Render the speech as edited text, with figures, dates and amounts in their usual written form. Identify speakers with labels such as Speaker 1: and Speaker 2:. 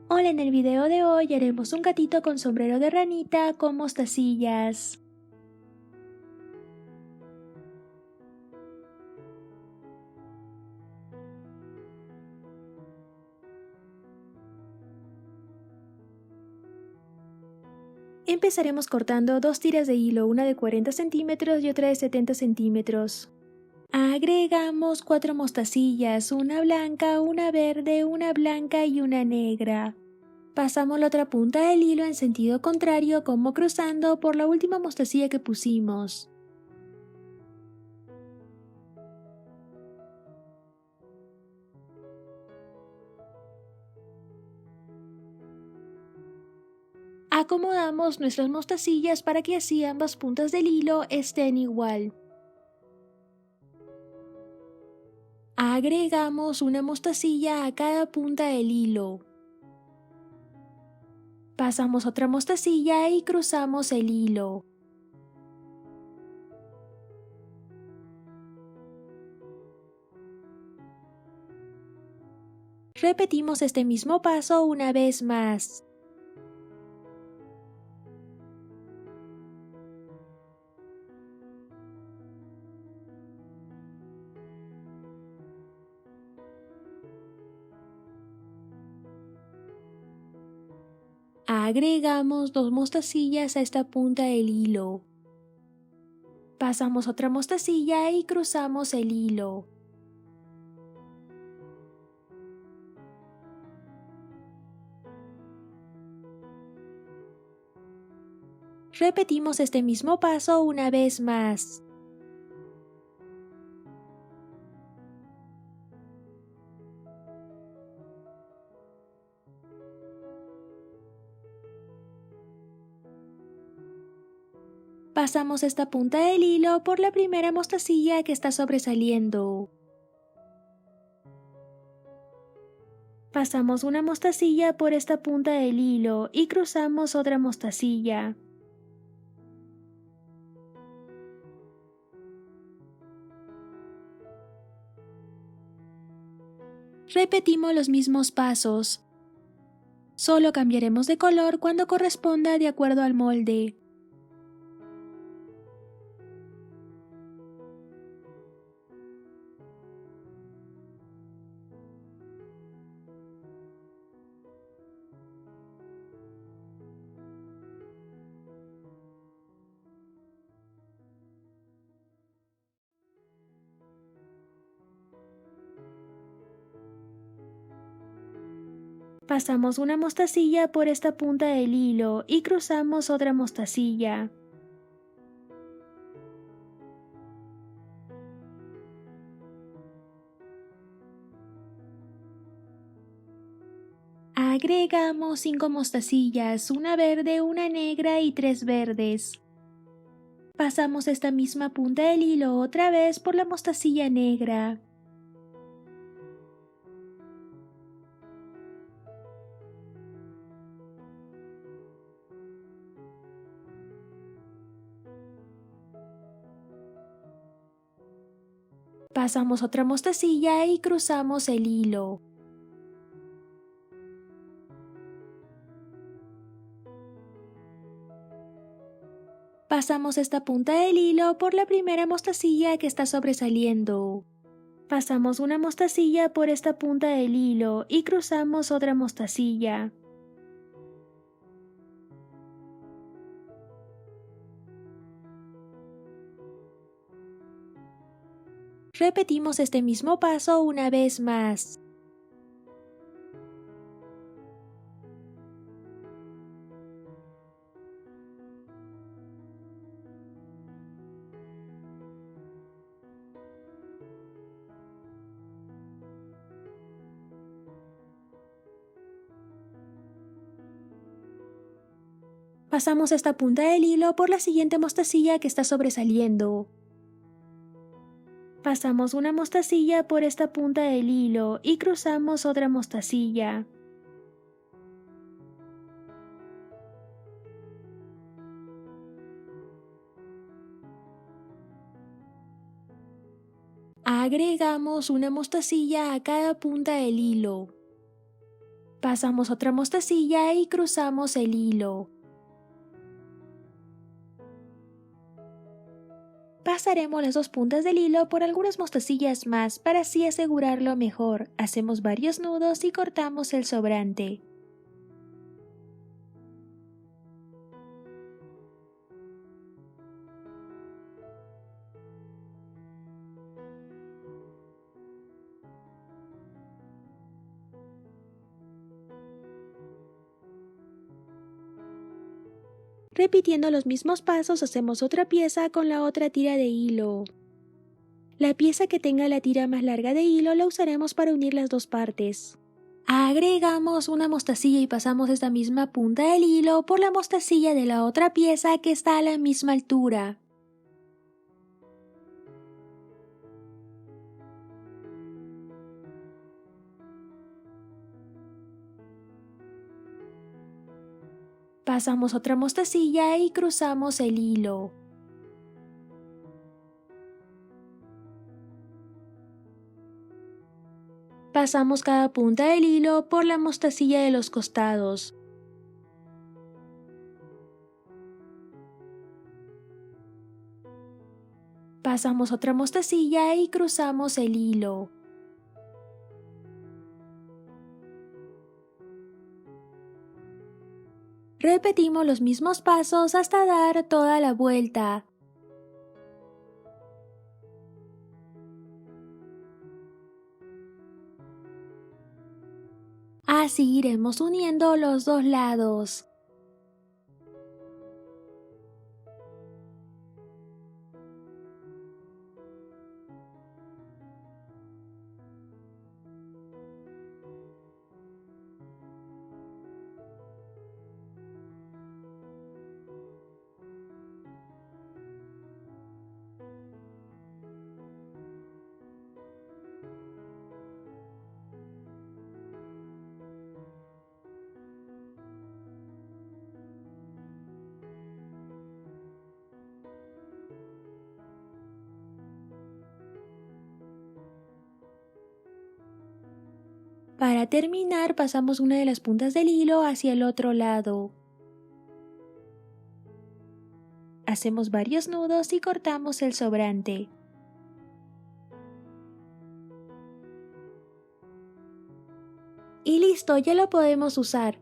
Speaker 1: Hola, en el video de hoy haremos un gatito con sombrero de ranita con mostacillas. Empezaremos cortando dos tiras de hilo, una de 40 centímetros y otra de 70 centímetros. Agregamos 4 mostacillas, una blanca, una verde, una blanca y una negra. Pasamos la otra punta del hilo en sentido contrario como cruzando por la última mostacilla que pusimos. Acomodamos nuestras mostacillas para que así ambas puntas del hilo estén igual. Agregamos una mostacilla a cada punta del hilo. Pasamos otra mostacilla y cruzamos el hilo. Repetimos este mismo paso una vez más. Agregamos 2 mostacillas a esta punta del hilo. Pasamos otra mostacilla y cruzamos el hilo. Repetimos este mismo paso una vez más. Pasamos esta punta del hilo por la primera mostacilla que está sobresaliendo. Pasamos una mostacilla por esta punta del hilo y cruzamos otra mostacilla. Repetimos los mismos pasos. Solo cambiaremos de color cuando corresponda de acuerdo al molde. Pasamos una mostacilla por esta punta del hilo y cruzamos otra mostacilla. Agregamos 5 mostacillas, una verde, una negra y 3 verdes. Pasamos esta misma punta del hilo otra vez por la mostacilla negra. Pasamos otra mostacilla y cruzamos el hilo. Pasamos esta punta del hilo por la primera mostacilla que está sobresaliendo. Pasamos una mostacilla por esta punta del hilo y cruzamos otra mostacilla. Repetimos este mismo paso una vez más. Pasamos esta punta del hilo por la siguiente mostacilla que está sobresaliendo. Pasamos una mostacilla por esta punta del hilo y cruzamos otra mostacilla. Agregamos una mostacilla a cada punta del hilo. Pasamos otra mostacilla y cruzamos el hilo. Pasaremos las dos puntas del hilo por algunas mostacillas más para así asegurarlo mejor. Hacemos varios nudos y cortamos el sobrante. Repitiendo los mismos pasos hacemos otra pieza con la otra tira de hilo. La pieza que tenga la tira más larga de hilo la usaremos para unir las dos partes. Agregamos una mostacilla y pasamos esta misma punta del hilo por la mostacilla de la otra pieza que está a la misma altura. Pasamos otra mostacilla y cruzamos el hilo. Pasamos cada punta del hilo por la mostacilla de los costados. Pasamos otra mostacilla y cruzamos el hilo. Repetimos los mismos pasos hasta dar toda la vuelta. Así iremos uniendo los dos lados. Para terminar, pasamos una de las puntas del hilo hacia el otro lado. Hacemos varios nudos y cortamos el sobrante. Y listo, ya lo podemos usar.